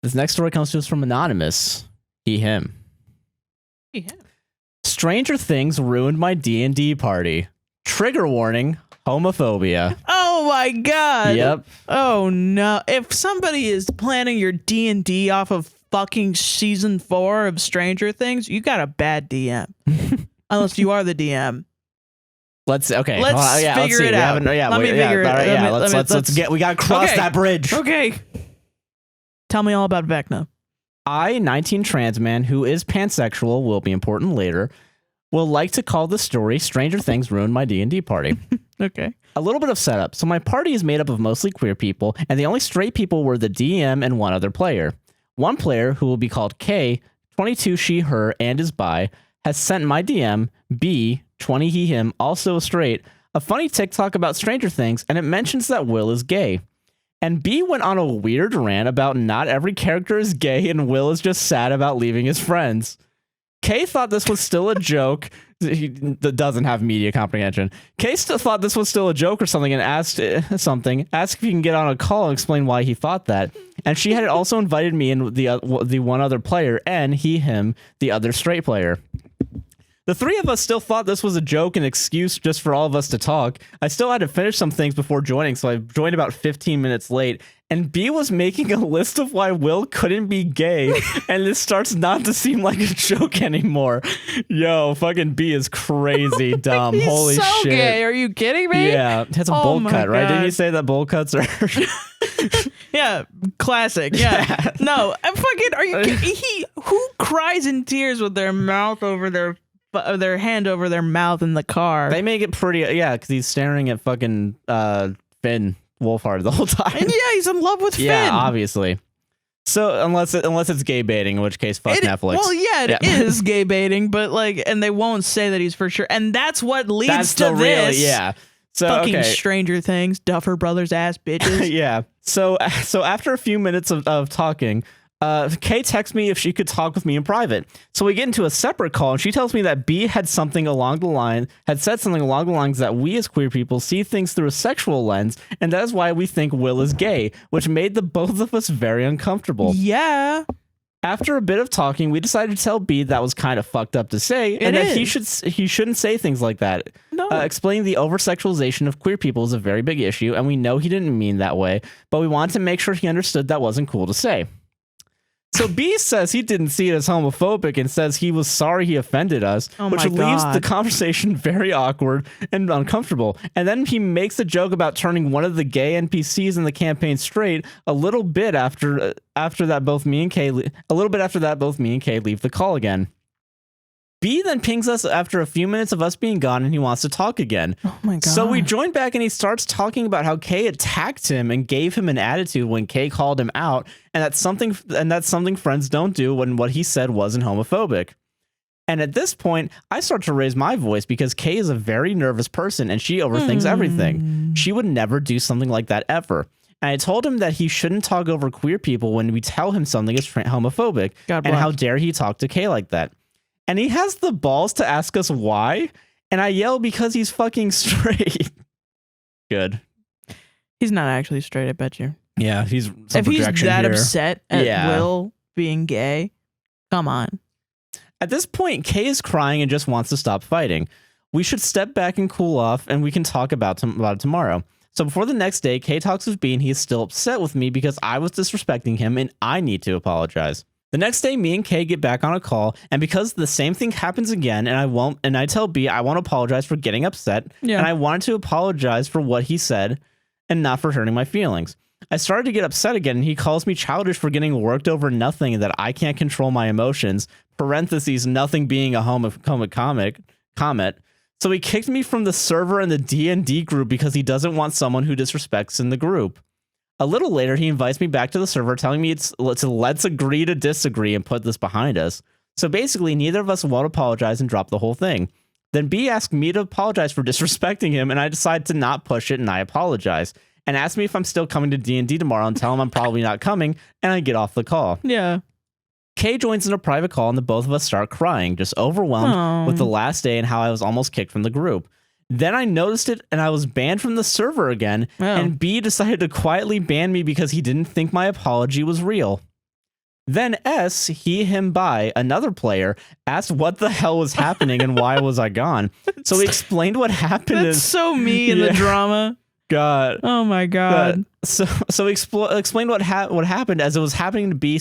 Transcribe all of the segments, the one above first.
This next story comes to us from Anonymous. He, him. Stranger Things ruined my D&D party. Trigger warning, homophobia. Oh my god. Yep. Oh no. If somebody is planning your D&D off of fucking season 4 of Stranger Things, you got a bad DM. Unless you are the DM. Let's figure it out. Let's get. We gotta cross that bridge. Okay. Tell me all about Vecna. I, 19 trans man who is pansexual, will be important later, will like to call the story Stranger Things Ruined My D&D Party. Okay. A little bit of setup. So my party is made up of mostly queer people, and the only straight people were the DM and one other player. One player, who will be called K, 22 she, her, and is bi, has sent my DM, B, 20 he, him, also straight, a funny TikTok about Stranger Things, and it mentions that Will is gay. And B went on a weird rant about not every character is gay and Will is just sad about leaving his friends. K thought this was still a joke. He doesn't have media comprehension. K still thought this was still a joke or something and asked if he can get on a call and explain why he thought that. And she had also invited me and the one other player, and he, him, the other straight player. The three of us still thought this was a joke and excuse just for all of us to talk. I still had to finish some things before joining, so I joined about 15 minutes late. And B was making a list of why Will couldn't be gay, and this starts not to seem like a joke anymore. Yo, fucking B is crazy dumb. He's Holy so shit. gay. Are you kidding me? Yeah, it has a bowl cut, right? Didn't you say that bowl cuts are... Yeah, classic. Yeah. No, I'm fucking, are you kidding? Who cries in tears with their mouth over their hand over their mouth in the car? They make it pretty, yeah, because he's staring at fucking Finn Wolfhard the whole time. And yeah, he's in love with Finn. Yeah, obviously. So unless it's gay baiting, in which case fuck Netflix. Well, yeah, it is gay baiting, but like, and they won't say that he's for sure, and that's what leads to this. Yeah. So fucking Stranger Things, Duffer Brothers ass bitches. Yeah. So after a few minutes of talking, Kay texts me if she could talk with me in private. So we get into a separate call, and she tells me that B had said something along the lines that we as queer people see things through a sexual lens, and that is why we think Will is gay, which made the both of us very uncomfortable. Yeah. After a bit of talking, we decided to tell B that was kind of fucked up to say, and that he shouldn't say things like that. No. Explaining the over-sexualization of queer people is a very big issue, and we know he didn't mean that way, but we wanted to make sure he understood that wasn't cool to say. So B says he didn't see it as homophobic and says he was sorry he offended us, which leaves the conversation very awkward and uncomfortable. And then he makes a joke about turning one of the gay NPCs in the campaign straight a little bit after that both me and Kay leave the call again. B then pings us after a few minutes of us being gone, and he wants to talk again. Oh my god. So we join back, and he starts talking about how Kay attacked him and gave him an attitude when Kay called him out, and that's something friends don't do when what he said wasn't homophobic. And at this point, I start to raise my voice because Kay is a very nervous person, and she overthinks everything. She would never do something like that ever. And I told him that he shouldn't talk over queer people when we tell him something is homophobic, and how dare he talk to Kay like that. And he has the balls to ask us why, and I yell because he's fucking straight. Good. He's not actually straight, I bet you. Yeah, he's if he's that upset at Will being gay, come on. At this point, Kay is crying and just wants to stop fighting. We should step back and cool off, and we can talk about it tomorrow. So before the next day, Kay talks with B, and he is still upset with me because I was disrespecting him, and I need to apologize. The next day, me and Kay get back on a call, and because the same thing happens again, and I tell B I won't apologize for getting upset, and I wanted to apologize for what he said and not for hurting my feelings. I started to get upset again, and he calls me childish for getting worked over nothing and that I can't control my emotions, parentheses, nothing being a comment. So he kicked me from the server in the D&D group because he doesn't want someone who disrespects in the group. A little later, he invites me back to the server, telling me let's agree to disagree and put this behind us. So basically, neither of us won't apologize and drop the whole thing. Then B asked me to apologize for disrespecting him, and I decide to not push it, and I apologize. And asked me if I'm still coming to D&D tomorrow, and tell him I'm probably not coming, and I get off the call. Yeah. Kay joins in a private call, and the both of us start crying, just overwhelmed with the last day and how I was almost kicked from the group. Then I noticed it, and I was banned from the server again, and B decided to quietly ban me because he didn't think my apology was real. Then S, he, him, bi, another player, asked what the hell was happening and why was I gone. So he explained what happened. That's so me in the drama. God. Oh my God. So he explained what happened as it was happening to B.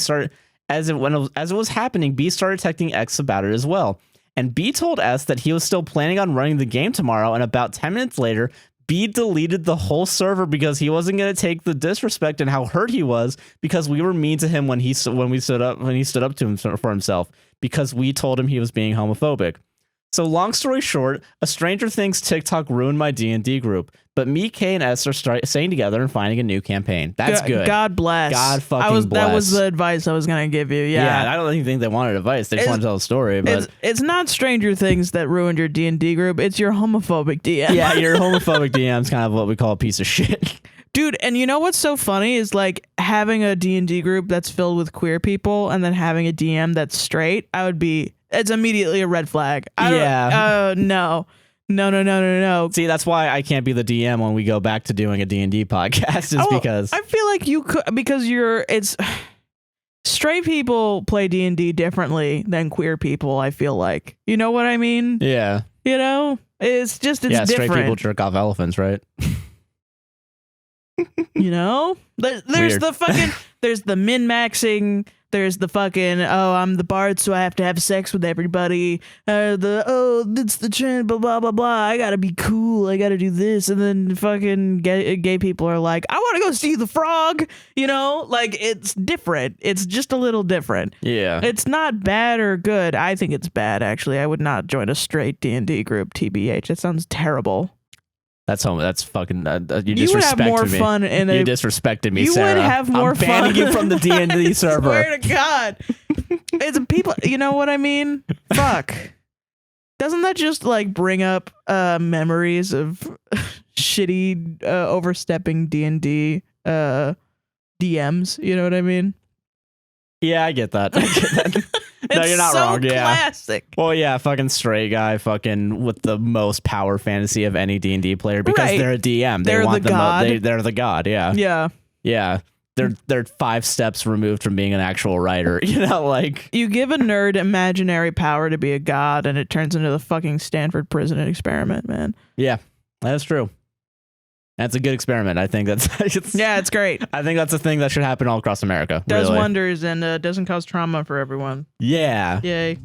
As it was happening, B started texting X about it as well. And B told S that he was still planning on running the game tomorrow. And about 10 minutes later, B deleted the whole server because he wasn't going to take the disrespect and how hurt he was because we were mean to him when he stood up to him for himself because we told him he was being homophobic. So long story short, a Stranger Things TikTok ruined my D&D group, but me, K, and S are staying together and finding a new campaign. That's good. God bless. God fucking bless. That was the advice I was gonna give you. Yeah. I don't even think they wanted advice. They just want to tell a story. But it's not Stranger Things that ruined your D&D group. It's your homophobic DM. Yeah, your homophobic DM is kind of what we call a piece of shit. Dude, and you know what's so funny is like having a D&D group that's filled with queer people and then having a DM that's straight. It's immediately a red flag. No. See, that's why I can't be the DM when we go back to doing a D&D podcast because I feel like you could, because it's straight people play D&D differently than queer people, I feel like. You know what I mean? Yeah. You know? It's different. Straight people jerk off elephants, right? You know? There's there's the min-maxing. There's the fucking, I'm the bard, so I have to have sex with everybody. It's the trend, blah, blah, blah, blah. I gotta be cool. I gotta do this. And then fucking gay people are like, I want to go see the frog. You know, like it's different. It's just a little different. Yeah. It's not bad or good. I think it's bad, actually. I would not join a straight D&D group, TBH. It sounds terrible. That's fucking. You would have more fun in You disrespected me, Sarah. You would have more fun. I'm banning you from the D&D server. Swear to God. It's people. You know what I mean? Fuck. Doesn't that just like bring up memories of shitty overstepping D&D DMs? You know what I mean? Yeah, I get that. No, you're not wrong. Yeah. Classic. Well, yeah, fucking straight guy, fucking with the most power fantasy of any D&D player because they're a DM. They're the god. They're the god. Yeah. Yeah. Yeah. They're 5 steps removed from being an actual writer. You know, like you give a nerd imaginary power to be a god, and it turns into the fucking Stanford prison experiment, man. Yeah, that's true. That's a good experiment. I think it's great. I think that's a thing that should happen all across America. Does wonders and doesn't cause trauma for everyone. Yeah. Yay.